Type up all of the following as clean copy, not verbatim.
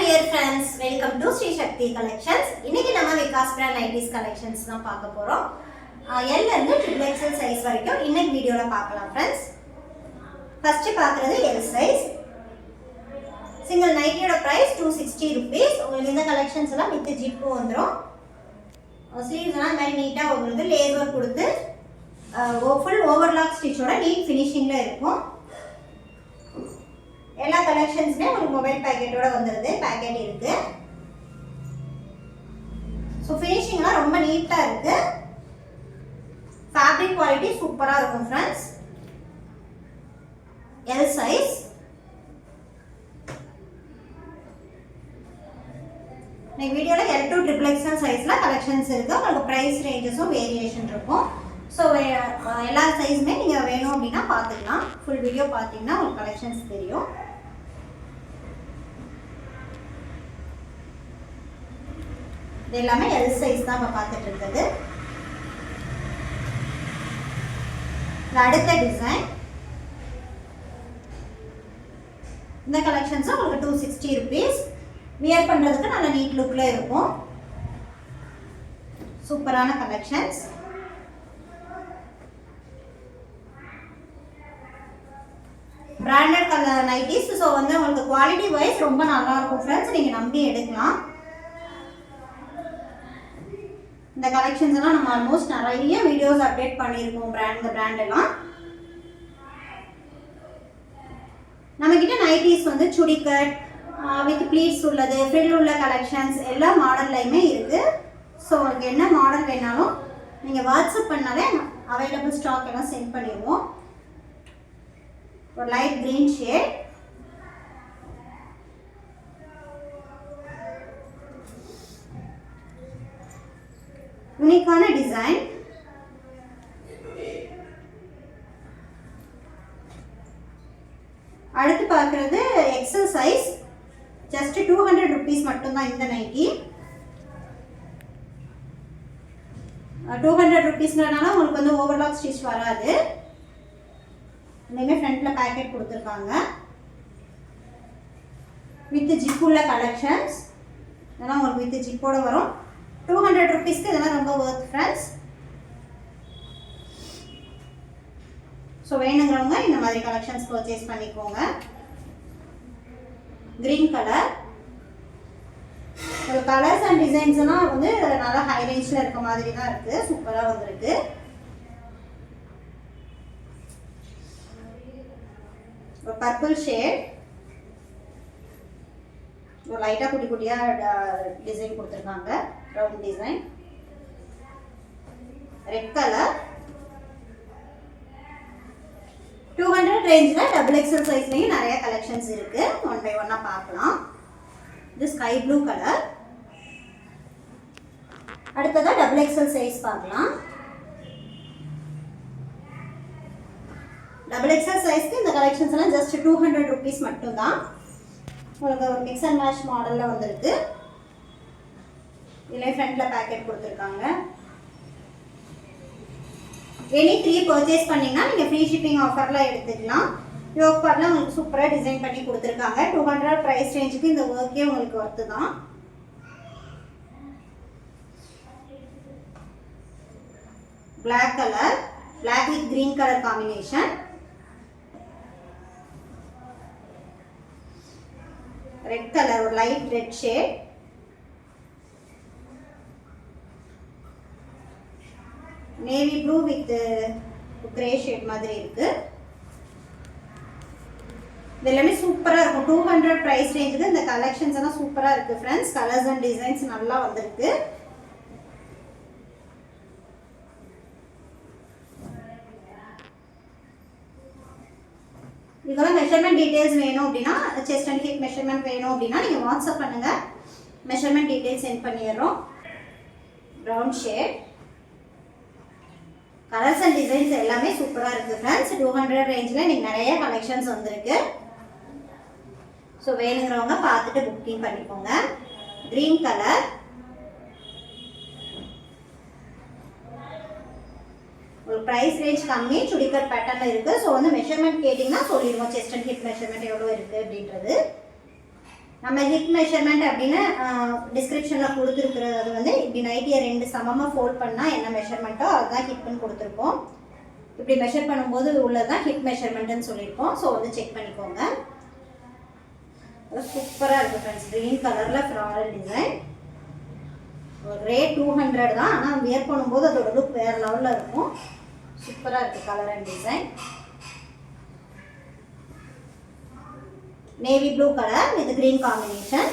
dear friends, welcome to Sri Shakti Collections. இன்னைக்கு நம்ம Vikas brand nighties collections தான் பார்க்க போறோம். L ல இருந்து XXL சைஸ் வரைக்கும் இன்னைக்கு வீடியோல பார்க்கலாம் फ्रेंड्स. ஃபர்ஸ்ட் பார்க்கிறது L சைஸ். சிங்கிள் நைட்டியோட பிரைஸ் 260 rupees. உங்களுக்கு இந்த கலெக்ஷன்ஸ் எல்லாம் வித் ஜிப் வந்துரும். ஸ்லீவ்ஸ் எல்லாம் very நீட்டா உங்களுக்கு லேஸ் வர்க் கொடுத்து ஃபுல் ஓவர்லாக் ஸ்டிச்சோட நீட் ஃபினிஷிங்ல இருக்கும். எல்லா கலெக்ஷன்ஸ்மே உங்களுக்கு மொபைல் பேக்கெட்டோட வந்துருது. பேக்கெட் இருக்கு. சோ ஃபினிஷிங்லாம் ரொம்ப நீட்டா இருக்கு. ஃபேப்ரிக் குவாலிட்டி சூப்பரா இருக்கும் फ्रेंड्स. L size. இந்த வீடியோல L to XXL சைஸ்ல கலெக்ஷன்ஸ் இருக்கு. உங்களுக்கு பிரைஸ் ரேஞ்சஸும் வேரியேஷன் இருக்கும். சோ எல்லா சைஸ்மே நீங்க வேணும் அப்படினா பாத்துக்கலாம். ஃபுல் வீடியோ பாத்தீங்கன்னா உங்களுக்கு கலெக்ஷன்ஸ் தெரியும். இது எல்லாமே L சைஸ் தான் நம்ம பார்த்துட்டு இருக்குது. அடுத்த டிசைன் இந்த கலெக்ஷன்ஸ் உங்களுக்கு 260 rupees. வியர் பண்றதுக்கு நல்ல நீட் லுக்ல இருக்கும். சூப்பரான collections. Branded colour nighties. So வந்து உங்களுக்கு குவாலிட்டி வைஸ் ரொம்ப நல்லா இருக்கும் फ्रेंड्स. நீங்க நம்பி எடுக்கலாம். இந்த கலெக்ஷன்ஸ் எல்லாம் நம்ம ஆல்மோஸ்ட் நிறைய வீடியோஸ் அப்டேட் பண்ணியிருக்கோம். பிராண்ட் எல்லாம் நம்ம கிட்ட நைட்டிஸ் வந்து சுடி கட் வித் ப்ளீட்ஸ் உள்ளது, ஃப்ரில் உள்ள கலெக்ஷன்ஸ் எல்லா மாடல்லையுமே இருக்கு. ஸோ உங்களுக்கு என்ன மாடல் வேணாலும் நீங்கள் வாட்ஸ்அப் பண்ணாலே அவைலபிள் ஸ்டாக் எல்லாம் சென்ட் பண்ணிடுவோம். ஒரு லைட் கிரீன் ஷேட். யூனிக்கான டிசைன். அடுத்து பார்க்கிறது XL சைஸ். ஜஸ்ட் 200 rupees மட்டும் தான் இந்த நைட்டி. 200 rupeesனால உங்களுக்கு வந்து ஓவர்லாக் ஸ்டிச் வராது. இன்னுமே ஃப்ரண்ட்ல பேக்கெட் கொடுத்துருக்காங்க. வித் ஜிப் உள்ள கலெக்ஷன்ஸ். இதெல்லாம் உங்களுக்கு வித் ஜிப்போட வரும். 200 rupeesக்கு இதெல்லாம் ரொம்ப வர்த் ஃப்ரெண்ட்ஸ். ஸோ வேணுங்கிறவங்க இந்த மாதிரி கலெக்ஷன்ஸ் பர்ச்சேஸ் பண்ணிக்கோங்க. Green colour. ஒரு கலர்ஸ் அண்ட் டிசைன்ஸ் எல்லாம் வந்து நல்லா ஹை ரேஞ்சில் இருக்க மாதிரி தான் இருக்கு. சூப்பராக வந்திருக்கு. ஒரு பர்பிள் ஷேட். ஒரு லைட்டாக குட்டி குட்டியாக டிசைன் கொடுத்துருக்காங்க. Round design. Red colour. 200 ரேஞ்சில் XXL சைஸ்லையும் நிறைய கலெக்ஷன்ஸ் இருக்கு. ஒன் பை ஒன்னா பார்க்கலாம். இது ஸ்கை ப்ளூ கலர். அடுத்ததா XXL சைஸ் பார்க்கலாம். XXL சைஸ்க்கு இந்த கலெக்ஷன்ஸ் எல்லாம் ஜஸ்ட் 200 rupees மட்டும் தான். உங்களுக்கு ஒரு மிக்ஸ் அண்ட் மேட்ச் மாடல்ல வந்திருக்கு. இதில் ஃப்ரண்ட்ல பேக்கெட் கொடுத்துருக்காங்க. எனி 3 பர்ச்சேஸ் பண்ணீங்கன்னா நீங்கள் ஃப்ரீ ஷிப்பிங் ஆஃபரில் எடுத்துக்கலாம். யோக் பார்ட்ல உங்களுக்கு சூப்பராக டிசைன் பண்ணி கொடுத்துருக்காங்க. 200 ப்ரைஸ் ரேஞ்சுக்கு இந்த ஒர்க்கே உங்களுக்கு ஒர்த்து தான். Black colour. Black with green colour combination. Red colour. ஒரு light red shade. Navy blue with grey shade மாதிரி இருக்கு. இது எல்லாமே சூப்பரா இருக்கும். 200 பிரைஸ் ரேஞ்சுக்கு இந்த கலெக்ஷன்ஸ் எல்லாம் சூப்பரா இருக்கு ஃப்ரெண்ட்ஸ். கலர்ஸ் அண்ட் டிசைன்ஸ் நல்லா வந்திருக்கு. இதெல்லாம் மெஷர்மெண்ட் டீடைல்ஸ் வேணும் அப்படின்னா, செஸ்ட் அண்ட் ஹிப் மெஷர்மெண்ட் வேணும் அப்படின்னா நீங்க வாட்ஸ்அப் பண்ணுங்க. மெஷர்மெண்ட் டீடைல்ஸ் சென்ட் பண்ணிடுறோம். Brown shade. Colours and designs எல்லாமே சூப்பரா இருக்கு ஃப்ரெண்ட்ஸ். 200 ரேஞ்சில் நீங்க நிறைய கலெக்ஷன்ஸ் வந்திருக்கு. ஸோ வேணுங்கிறவங்க பார்த்துட்டு புக்கிங் பண்ணிக்கோங்க. Green colour. ஒரு பிரைஸ் ரேஞ்ச் கம்மி, சுடிகட் பேட்டர்ன்ல இருக்கு. ஸோ வந்து மெஷர்மெண்ட் கேட்டிங்கன்னா சொல்லிடுவோம். செஸ்ட் அண்ட் ஹிப் மெஷர்மெண்ட் எவ்வளோ இருக்கு அப்படின்றது. நம்ம ஹிப் மெஷர்மெண்ட் அப்படின்னு டிஸ்கிரிப்ஷனில் கொடுத்துருக்குறது அது வந்து இப்படி நைட்டியை 2 சமமாக ஃபோல்ட் பண்ணால் என்ன மெஷர்மெண்ட்டோ அதுதான் ஹிப்னு கொடுத்துருக்கோம். இப்படி மெஷர் பண்ணும்போது உள்ளதான் ஹிப் மெஷர்மெண்ட்டுன்னு சொல்லியிருக்கோம். ஸோ வந்து செக் பண்ணிக்கோங்க. சூப்பராக இருக்குது ஃப்ரெண்ட்ஸ். க்ரீன் கலரில் ஃப்ளாரல் டிசைன். ரேட் 200 தான். ஆனால் வியர் பண்ணும்போது அதோட லுக் வேறு லெவலில் இருக்கும். சூப்பராக இருக்குது colour and design. Navy blue colour with green combination.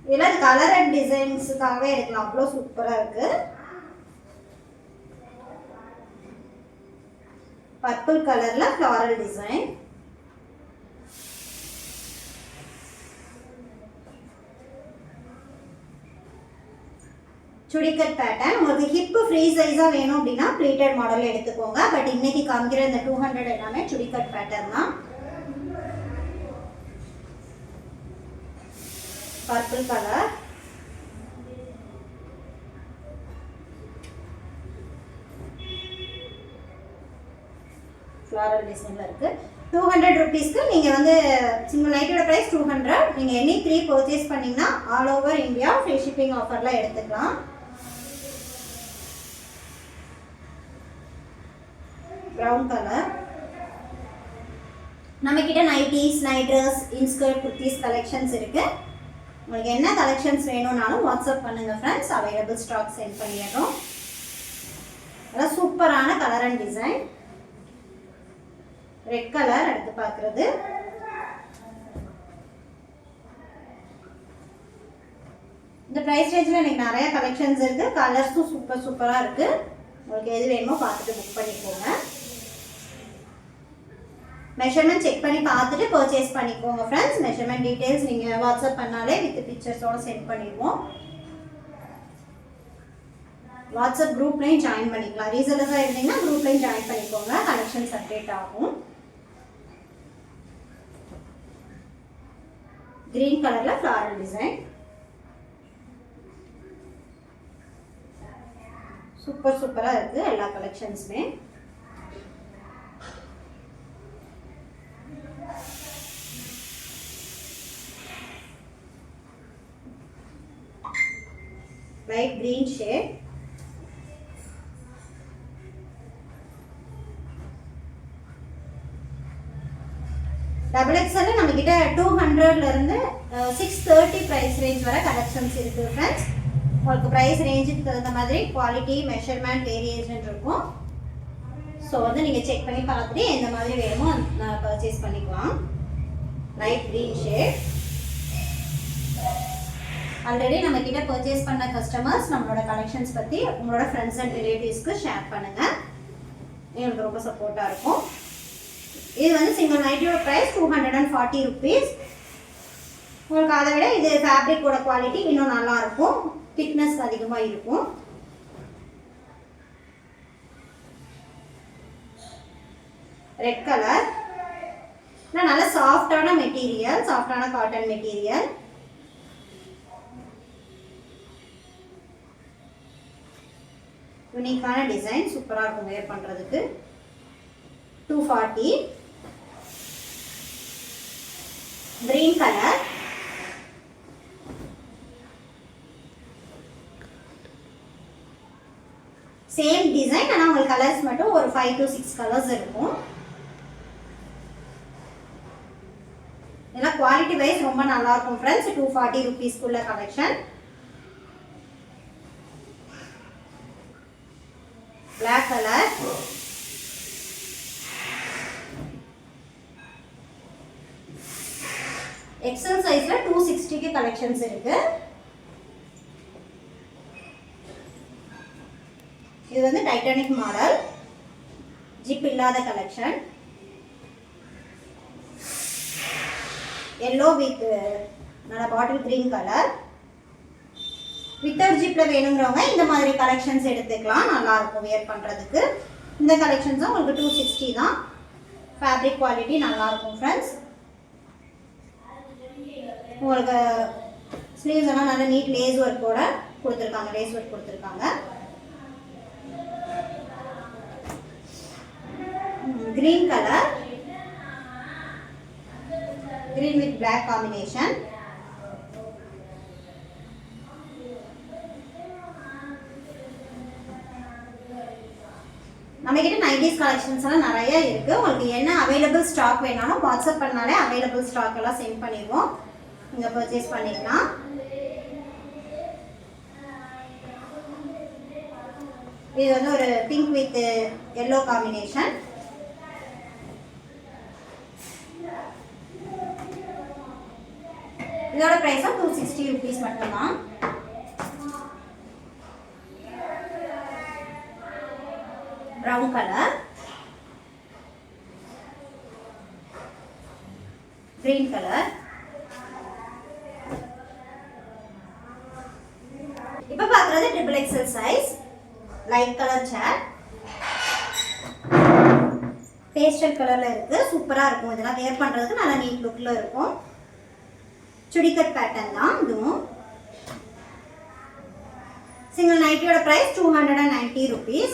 இதெல்லாம் கலர் அண்ட் டிசைன்ஸுக்காகவே எடுக்கலாம். அவ்வளோ சூப்பராக இருக்கு. பர்பிள் கலர்ல ஃப்ளாரல் டிசைன். சுடிக்கட் பேட்டர்ன். உங்களுக்கு ஹிப் ஃப்ரீ சைஸா வேணும் அப்படின்னா ப்ளீட்டட் மாடல் எடுத்துக்கோங்க. பட் இன்னைக்கு காமிக்கிற இந்த 200 எல்லாமே சுடிக்கட் பேட்டர்ன் தான். Purple colour. ஃப்ளாரல் டிசைன்ல இருக்கு. 200 rupeesக்கு நீங்க வந்து சிங்கிள் நைட்டோட பிரைஸ் 200. நீங்க எனி 3 பர்ச்சேஸ் பண்ணீங்கன்னா all over India free shipping ஆஃபர்ல எடுத்துக்கலாம். Brown colour. நம்ம கிட்ட nighties, night dress, inskirt, kurtis collections இருக்கு. உங்களுக்கு என்ன கலெக்ஷன்ஸ் வேணும்னாலும் வாட்ஸ்அப் பண்ணுங்க ஃப்ரெண்ட்ஸ். அவைலபிள் ஸ்டாக் சென்ட் பண்ணிடுறோம். அதான் சூப்பரான colour and design. Red colour அடுத்து பார்க்குறது. இந்த ப்ரைஸ் ரேஞ்சில் எனக்கு நிறைய கலெக்ஷன்ஸ் இருக்கு. கலர்ஸும் சூப்பராக இருக்கு. உங்களுக்கு எது வேணுமோ பார்த்துட்டு புக் பண்ணிக்கோங்க. மெஷர்மெண்ட் செக் பண்ணி பார்த்துட்டு பர்ச்சேஸ் பண்ணிக்கோங்க ஃப்ரெண்ட்ஸ். மெஷர்மெண்ட் டீடைல்ஸ் நீங்கள் வாட்ஸ்அப் பண்ணாலே வித் பிக்சர்ஸோட சென்ட் பண்ணிடுவோம். வாட்ஸ்அப் குரூப்லையும் ஜாயின் பண்ணிக்கலாம். ரீசெலராக இருந்தீங்கன்னா குரூப்லையும் ஜாயின் பண்ணிக்கோங்க. கலெக்ஷன்ஸ் அப்டேட் ஆகும். கிரீன் கலரில் ஃப்ளாரல் டிசைன். சூப்பராக இருக்குது எல்லா கலெக்ஷன்ஸுமே. Light green shade. XXL நம்ம கிட்ட 200ல இருந்து 630 பிரைஸ் ரேஞ்ச் வரை கலெக்ஷன்ஸ் இருக்கு ஃப்ரெண்ட்ஸ். உங்களுக்கு பிரைஸ் ரேஞ்சுக்கு தகுந்த மாதிரி குவாலிட்டி, மெஷர்மெண்ட் வேரியேஷன் இருக்கும். ஸோ வந்து நீங்கள் செக் பண்ணி பார்த்துட்டு எந்த மாதிரி வேணுமோ பர்ச்சேஸ் பண்ணிக்கலாம். Light green shade. ஆல்ரெடி நம்ம கிட்ட பர்ச்சேஸ் பண்ண கஸ்டமர்ஸ் நம்மளோட கலெக்ஷன்ஸ் பற்றி உங்களோட ஃப்ரெண்ட்ஸ் அண்ட் ரிலேட்டிவ்ஸ்க்கு ஷேர் பண்ணுங்கள். எங்களுக்கு ரொம்ப சப்போர்ட்டாக இருக்கும். இது வந்து சிங்கிள் நைட்டியோட ப்ரைஸ் 240 rupees. உங்களுக்கு அதை விட இது ஃபேப்ரிக்கோட குவாலிட்டி இன்னும் நல்லா இருக்கும். திக்னஸ் அதிகமாக இருக்கும். Red colour. நல்ல சாஃப்டான மெட்டீரியல், சாஃப்டான காட்டன் மெட்டீரியல். யூனிக்கான டிசைன், சூப்பராக இருக்கும் வேர் பண்ணுறதுக்கு. 240. Green colour. சேம் டிசைன், ஆனால் உங்களுக்கு கலர்ஸ் மட்டும் ஒரு 5 to 6 கலர்ஸ் இருக்கும். இதெல்லாம் குவாலிட்டி வைஸ் ரொம்ப நல்லா இருக்கும் ஃப்ரெண்ட்ஸ். 240 rupeesக்குள்ள கலெக்ஷன். Black color. XL sizeல 260 கலெக்ஷன்ஸ் இருக்கு. இது வந்து டைட்டானிக் மாடல், ஜிப் இல்லாத கலெக்ஷன். yellow with நல்ல பாட்டில் கிரீன் கலர். வித்தவுட் ஜிப்ல வேணுங்கிறவங்க இந்த மாதிரி கலெக்ஷன்ஸ் எடுத்துக்கலாம். நல்லா இருக்கும் வேர் பண்றதுக்கு. இந்த கலெக்ஷன்ஸும் உங்களுக்கு 260 தான். ஃபேப்ரிக் குவாலிட்டி நல்லா இருக்கும் ஃப்ரெண்ட்ஸ். உங்களுக்கு ஸ்லீவ்ஸ் எல்லாம் நல்ல நீட் லேஸ் ஒர்க்கோட கொடுத்துருக்காங்க. லேஸ் ஒர்க் கொடுத்துருக்காங்க. Green colour. green with black combination. நம்மகிட்ட நைட்டிஸ் கலெக்ஷன்ஸ் எல்லாம் நிறைய இருக்கு. உங்களுக்கு என்ன அவைலபிள் ஸ்டாக் வேணாலும் வாட்ஸ்அப் பண்ணாலே அவைலபிள் ஸ்டாக் எல்லாம் சென்ட் பண்ணிடுவோம். நீங்க பர்ச்சேஸ் பண்ணிக்கலாம். இது வந்து ஒரு பிங்க் வித் yellow காம்பினேஷன். இதோட பிரைஸ் 260 rupees மட்டும்தான். brown color, green color. இப்போ பார்க்குறது triple XL size light colour சேர். பேஸ்டல் கலர்ல இருக்கு. சூப்பரா இருக்கும். இதெல்லாம் வேர் பண்றதுக்கு நல்ல நீட் லுக்ல இருக்கும். சுடிகட் பேட்டர்ன் தான் இதுவும். சிங்கிள் நைட்டியோட பிரைஸ் 290 rupees.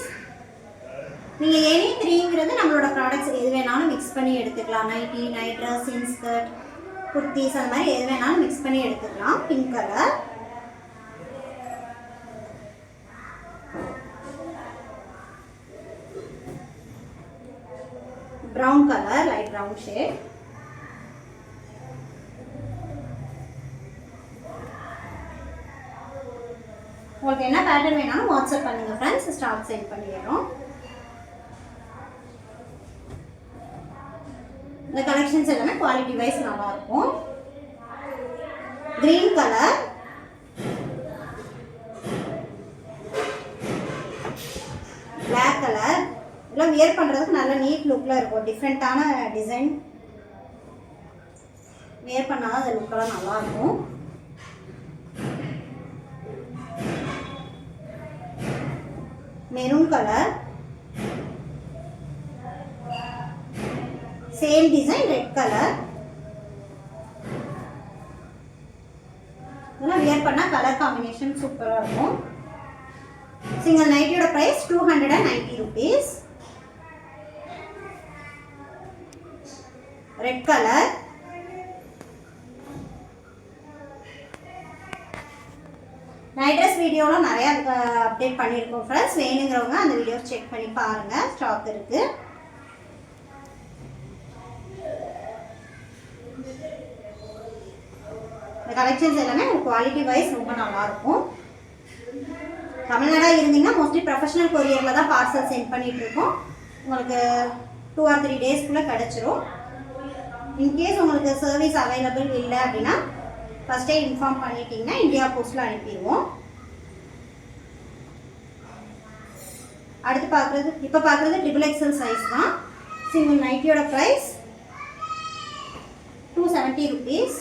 நீங்கள் எனி த்ரீங்கிறது நம்மளோட ப்ராடக்ட்ஸ் எது வேணாலும் மிக்ஸ் பண்ணி எடுத்துக்கலாம். Nighty, night dress, inskirt, kurtis அந்த மாதிரி எது வேணாலும் மிக்ஸ் பண்ணி எடுத்துக்கலாம். Pink colour, brown colour, light brown shade. உங்களுக்கு என்ன பேட்டர்ன் வேணாலும் வாட்ஸ்அப் பண்ணுங்க ஃப்ரெண்ட்ஸ், ஸ்டாக் சென்ட் பண்ணிடுறோம். இந்த கலெக்ஷன்ஸ் எல்லாமே குவாலிட்டி வைஸ் நல்லா இருக்கும். கிரீன் கலர், பிளாக் கலர், இதெல்லாம் வியர் பண்றதுக்கு நல்ல நீட் லுக்ல இருக்கும். டிஃப்ரெண்டான டிசைன் வியர் பண்ணாதான் அந்த லுக்கெல்லாம் நல்லா இருக்கும். Maroon colour, same design red colour. இதெல்லாம் வியர் பண்ணா கலர் காம்பினேஷன் சூப்பரா இருக்கும். சிங்கிள் நைட்டியோட price 290 rupees. Red colour, night dress வீடியோலாம் நிறைய அப்டேட் பண்ணியிருக்கோம் ஃப்ரெண்ட்ஸ். வேணுங்கிறவங்க அந்த வீடியோ செக் பண்ணி பாருங்க, ஸ்டாக் இருக்கு. இந்த கலெக்ஷன்ஸ் எல்லாமே குவாலிட்டி வைஸ் ரொம்ப நல்லா இருக்கும். தமிழ்நாடாக இருந்தீங்கன்னா மோஸ்ட்லி ப்ரொஃபஷனல் கொரியரில் தான் பார்சல் சென்ட் பண்ணிட்டு இருக்கோம். உங்களுக்கு 2 or 3 டேஸ்க்குள்ளே கிடச்சிரும். இன்கேஸ் உங்களுக்கு சர்வீஸ் அவைலபிள் இல்லை அப்படின்னா ஃபஸ்ட்டே இன்ஃபார்ம் பண்ணிட்டீங்கன்னா இந்தியா போஸ்ட்டில் அனுப்பிடுவோம். அடுத்து இப்போ பார்க்குறது ட்ரிபிள் எக்ஸல் சைஸ் தான். சிங்கிள் நைட்டியோட ப்ரைஸ் 270 rupees.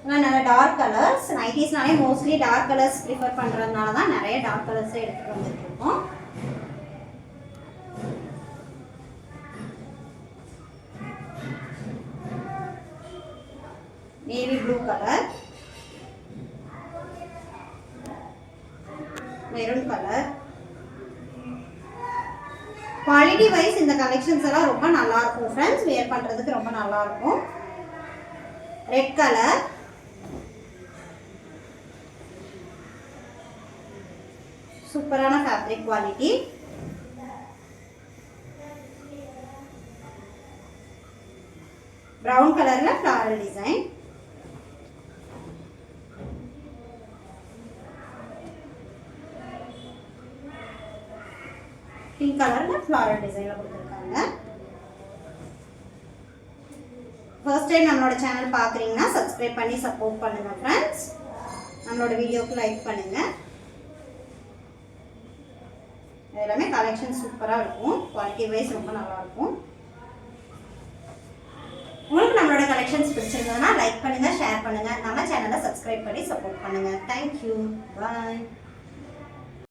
நல்ல டார்க் கலர்ஸ். நைட்டிஸ்னாலே மோஸ்ட்லி டார்க் கலர்ஸ் ப்ரிஃபர் பண்ணுறதுனால தான் நிறைய டார்க் கலர்ஸே எடுத்துகிட்டு வந்துருக்கோம். Navy blue colour, maroon colour. Quality wise இந்த கலெக்ஷன்ஸ் எல்லாம் ரொம்ப நல்லா இருக்கும் ஃப்ரெண்ட்ஸ். வேர் பண்ணுறதுக்கு ரொம்ப நல்லா இருக்கும். ரெட் கலர், சூப்பரான ஃபேப்ரிக் குவாலிட்டி. ப்ரௌன் கலர்ல ஃப்ளாரல் டிசைன். பிங்க் கலர்ல ஃப்ளாரல் டிசைன்ல கொடுத்துருக்காங்க. ஃபர்ஸ்ட் டைம் நம்மளோட சேனல் பார்க்குறீங்கன்னா சப்ஸ்கிரைப் பண்ணி சப்போர்ட் பண்ணுங்க ஃப்ரெண்ட்ஸ். நம்மளோட வீடியோக்கு லைக் பண்ணுங்க. எல்லாமே கலெக்ஷன் சூப்பராக இருக்கும். குவாலிட்டி வைஸ் ரொம்ப நல்லா இருக்கும். உங்களுக்கு நம்மளோட கலெக்ஷன்ஸ் பிடிச்சிருந்ததுன்னா லைக் பண்ணுங்க, ஷேர் பண்ணுங்க, நம்ம சேனலை சப்ஸ்கிரைப் பண்ணி சப்போர்ட் பண்ணுங்க. தேங்க்யூ, பாய்.